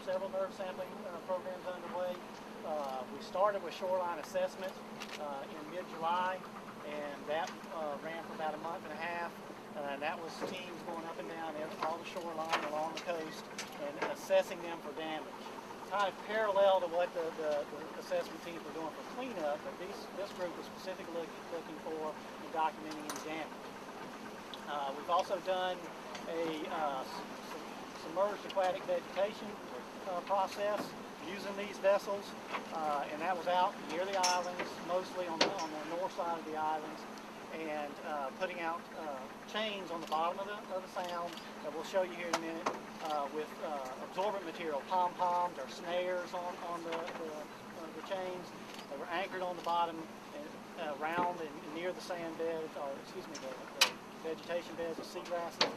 Several nerve sampling programs underway. We started with shoreline assessment in mid-July, and that ran for about a month and a half. And that was teams going up and down all the shoreline along the coast and assessing them for damage. Kind of parallel to what the assessment teams were doing for cleanup, but this group was specifically looking for and documenting any damage. We've also done a submerged aquatic vegetation process using these vessels, and that was out near the islands, mostly on the north side of the islands, and putting out chains on the bottom of the sound that we'll show you here in a minute with absorbent material, pom-poms or snares on the chains that were anchored on the bottom and around and near the sand beds, or excuse me, the vegetation beds of seagrasses,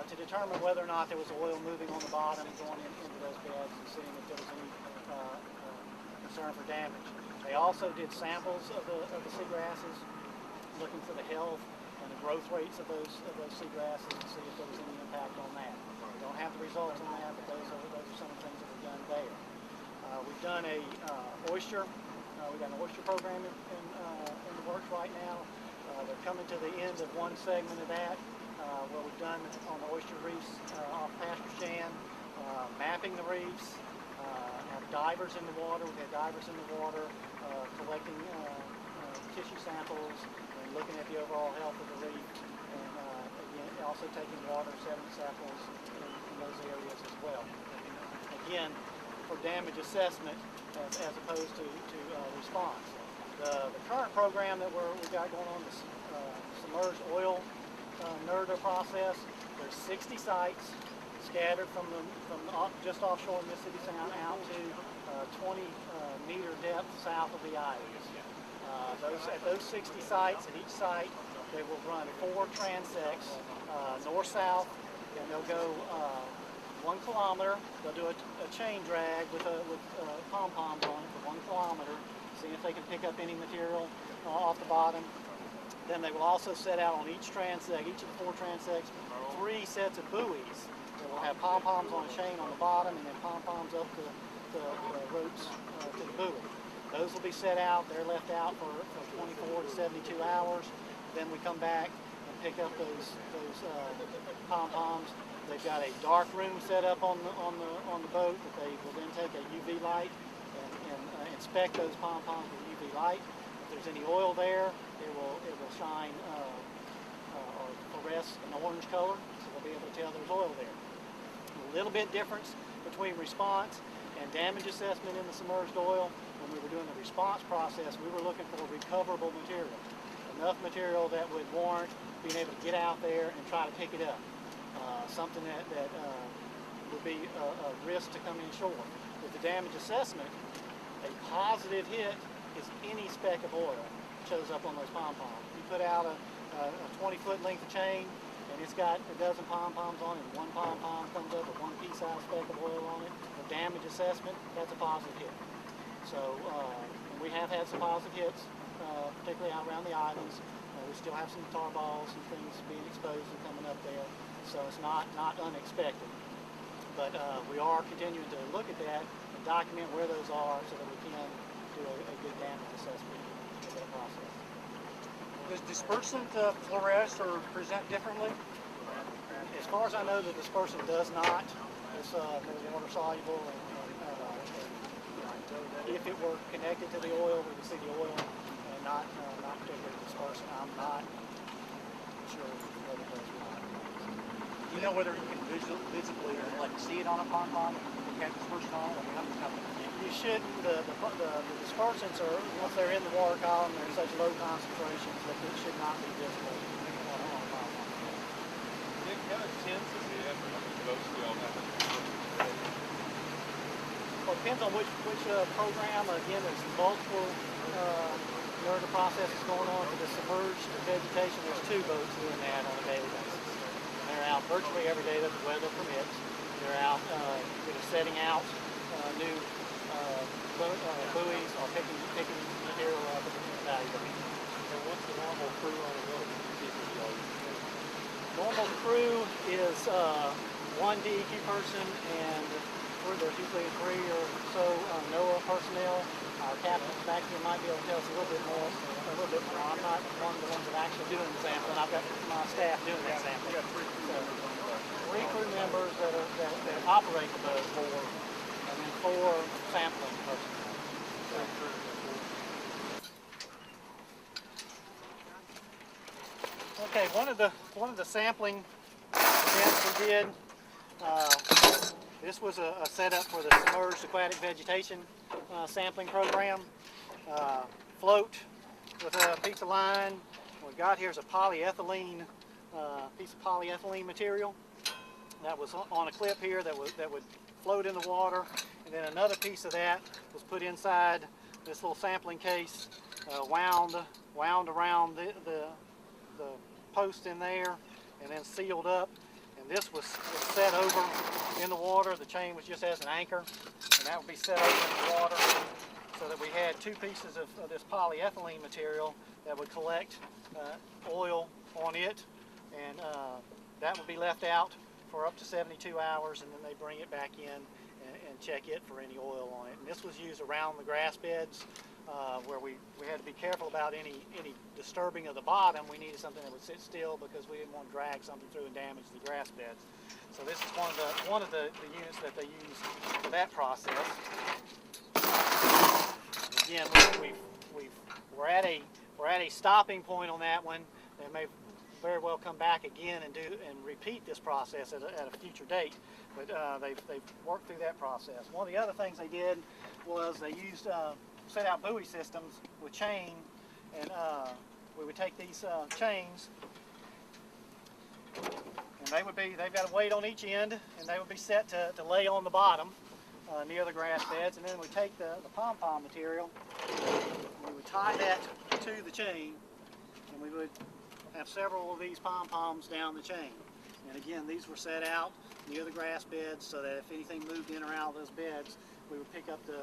to determine whether or not there was oil moving on the bottom and going into those beds and seeing if there was any concern for damage. They also did samples of the seagrasses, looking for the health and the growth rates of those seagrasses to see if there was any impact on that. We don't have the results on that, but those are some of the things that we've done there. We've done a oyster. We've got an oyster program in the works right now. They're coming to the end of one segment of that, where we've done on the oyster reefs off Pasture Shan, mapping the reefs, have divers in the water. We've had divers in the water collecting tissue samples and looking at the overall health of the reef, and again, also taking water sediment samples in those areas as well. Again, for damage assessment as opposed to response. The current program that we've got going on, the submerged oil NERDA process, there's 60 sites scattered from just offshore Mississippi Sound out to 20 meter depth south of the islands. At those 60 sites, at each site, they will run 4 transects, north-south, and they'll go 1 kilometer. They'll do a chain drag with pom-poms on it for 1 kilometer, see if they can pick up any material off the bottom. Then they will also set out on each transect, each of the 4 transects, 3 sets of buoys. They will have pom-poms on a chain on the bottom and then pom-poms up the ropes to the buoy. Those will be set out. They're left out for 24 to 72 hours. Then we come back and pick up those pom-poms. They've got a dark room set up on the boat that they will then take a UV light and inspect those pom-poms with UV light. If there's any oil there, it will shine or fluoresce an orange color, so we'll be able to tell there's oil there. A little bit difference between response and damage assessment in the submerged oil. When we were doing the response process, we were looking for recoverable material, enough material that would warrant being able to get out there and try to pick it up, something that would be a risk to come inshore. With the damage assessment, a positive hit is any speck of oil shows up on those pom-poms. You put out a 20-foot length of chain, and it's got a dozen pom-poms on it, and 1 pom-pom comes up with 1 pea-sized speck of oil on it. The damage assessment, that's a positive hit. So we have had some positive hits, particularly out around the islands. We still have some tar balls and things being exposed and coming up there, so it's not unexpected. But we are continuing to look at that and document where those are so that we can do a good damage assessment of that process. Does dispersant fluoresce or present differently? As far as I know, the dispersant does not. It's water soluble, and if it were connected to the oil, we would see the oil, and not particularly dispersant. I'm not sure whether it does or not. Do you know whether you can visibly see it on a pom-pom? You have dispersant on it? You should. The dispersants are, once they're in the water column, they're in such low concentrations that it should not be visible on a pom-pom. How intense is the effort? I mean, most of y'all have to. Well, it depends on which program. Again, there's multiple NERDA processes going on. For the submerged vegetation, there's 2 boats doing that on a daily basis. And they're out virtually every day that the weather permits. They're out setting out new buoys or picking material up and valuable. And what's the normal crew on a boat? Normal crew is 1 DEQ person and there's usually 3 or so NOAA personnel. Our captains back here might be able to tell us a little bit more. I'm not one of the ones that are actually doing the sampling. I've got my staff doing that sampling. You got 3 crew members on the boat. 3 crew members that operate the boat, 4, and then 4 sampling personnel. Okay, one of the sampling events we did. This was a setup for the submerged aquatic vegetation sampling program. Float with a piece of line. What we got here is a polyethylene piece of polyethylene material that was on a clip here that would float in the water, and then another piece of that was put inside this little sampling case, wound around the post in there, and then sealed up. And this was set over in the water. The chain was just as an anchor, and that would be set over in the water, so that we had 2 pieces of this polyethylene material that would collect oil on it, and that would be left out for up to 72 hours, and then they bring it back in and check it for any oil on it. And this was used around the grass beds, where we had to be careful about any disturbing of the bottom. We needed something that would sit still because we didn't want to drag something through and damage the grass beds. So this is one of the units that they use for that process. Again, we're at a stopping point on that one. They may very well come back again and repeat this process at a future date, but they've worked through that process. One of the other things they did was they used set out buoy systems with chain, and we would take these chains, and they've got a weight on each end, and they would be set to lay on the bottom near the grass beds, and then we take the pom-pom material, we would tie that to the chain, and we would have several of these pom-poms down the chain. And again, these were set out near the grass beds so that if anything moved in or out of those beds, we would pick up the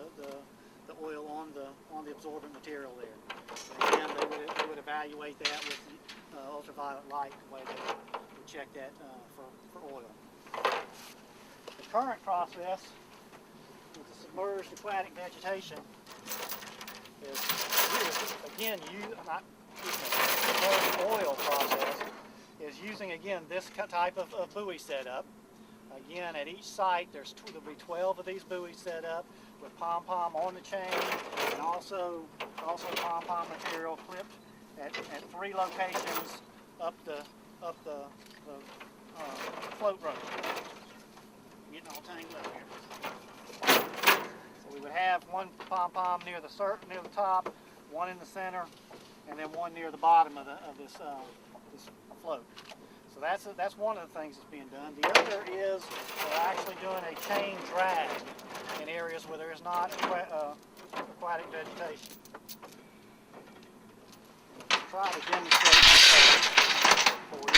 oil on the absorbent material there. And again, they would evaluate that with ultraviolet light, the way they would check that for oil. The current process with the submerged aquatic vegetation is again submerged oil process is using again this type of buoy setup. Again, at each site there'll be 12 of these buoys set up with pom-pom on the chain, and also pom-pom material clipped at 3 locations up the float rope. Getting all tangled up here. So we would have 1 pom-pom near the top, 1 in the center, and then 1 near the bottom of this float. So that's one of the things that's being done. The other is they're actually doing a chain drag in areas where there is not aquatic vegetation. I'll try to demonstrate this for you.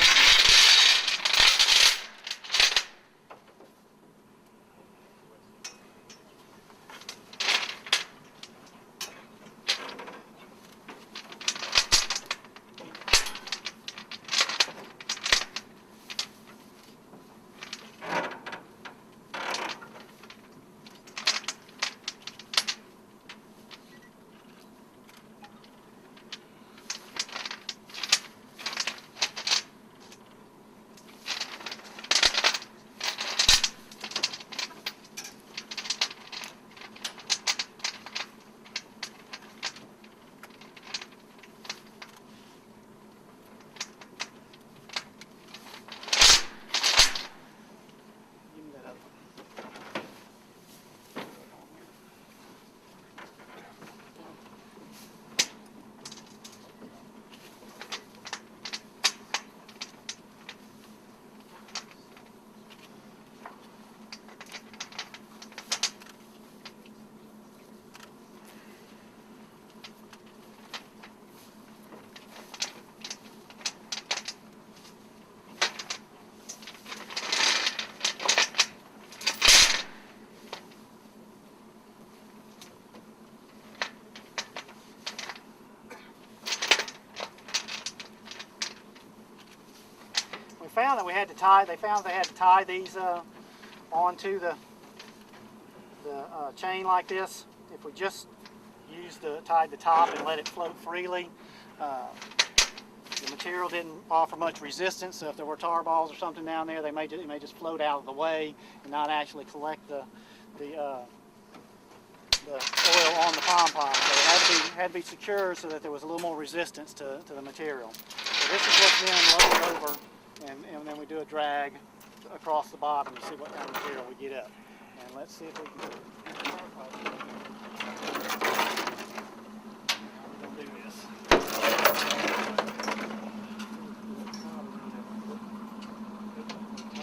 They found that they had to tie these onto the, the buoy, and then they would have several of these chain like this, if we just tied the top and let it float freely, the material didn't offer much resistance, so if there were tar balls or something down there, they may just float out of the way and not actually collect the oil on the pom-pom. So it had to be secure so that there was a little more resistance to the material. So this is what's then loaded over, and then we do a drag across the bottom to see what kind of material we get up. And let's see if we can do this.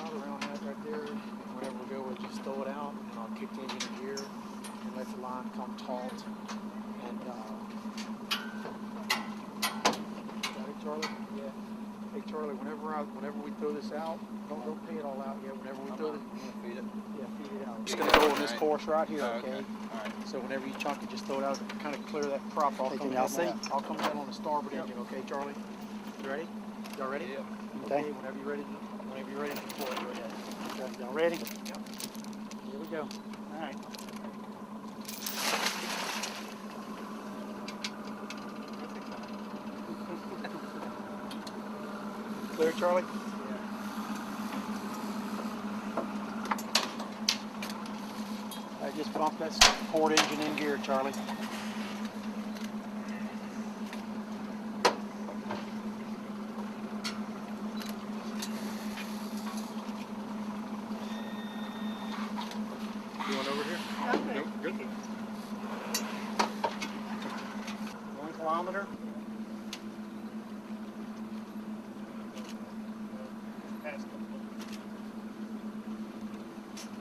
Around that right there, and whenever we go, we'll just throw it out, and I'll kick the engine in gear and let the line come taut. And got it, Charlie? Yeah. Hey, Charlie, whenever we throw this out, don't pay it all out yet. Whenever we throw it, Feed it. yeah, feed it out. I'm just gonna go on this course right here, Oh, okay? All right. So whenever you chunk it, just throw it out, kind of clear that prop. I'll Hey, come can y'all down. see? I'll come down on the starboard engine, okay, Charlie? You ready? Y'all ready? Yeah. Okay. Whenever you're ready to deploy, go ahead. Y'all ready? Yep. Here we go. All right. Clear, Charlie? I just bumped that port engine in gear, Charlie. You want over here? Nope, good. 1 kilometer.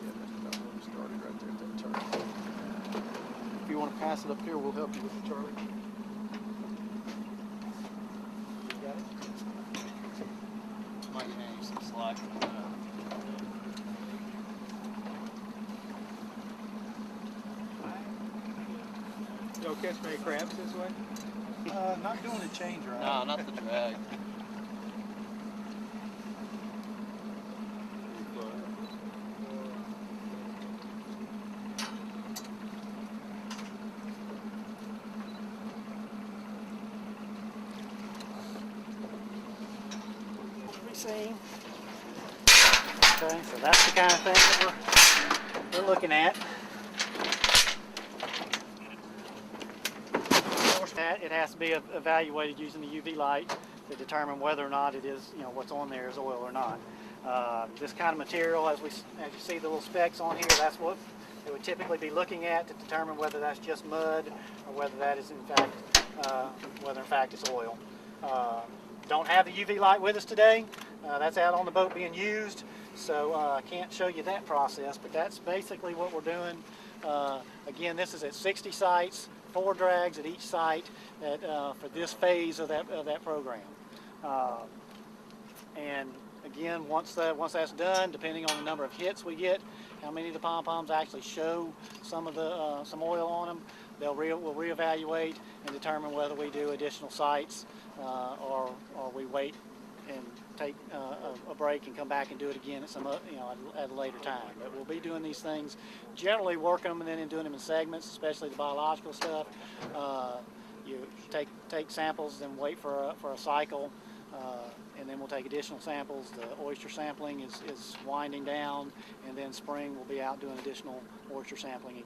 Yeah, that's about where we started right there at that turn. If you want to pass it up here, we'll help you with it, Charlie. You got it? Might need some slack. Y'all catch many crabs this way? Not doing a change right. No, not the drag. Seen. Okay, so that's the kind of thing that we're looking at. Of course, it has to be evaluated using the UV light to determine whether or not it is, what's on there is oil or not. This kind of material, as you see the little specks on here, that's what they would typically be looking at to determine whether that's just mud or whether that is in fact it's oil. Don't have the UV light with us today. That's out on the boat being used, so I can't show you that process, but that's basically what we're doing. Again, this is at 60 sites, 4 drags at each site for this phase of that program. And again, once that's done, depending on the number of hits we get, how many of the pom-poms actually show some oil on them, we'll reevaluate and determine whether we do additional sites or we wait and take a break and come back and do it again at at a later time. But we'll be doing these things, generally working them and then doing them in segments, especially the biological stuff. You take samples and wait for a cycle, and then we'll take additional samples. The oyster sampling is winding down, and then spring we'll be out doing additional oyster sampling.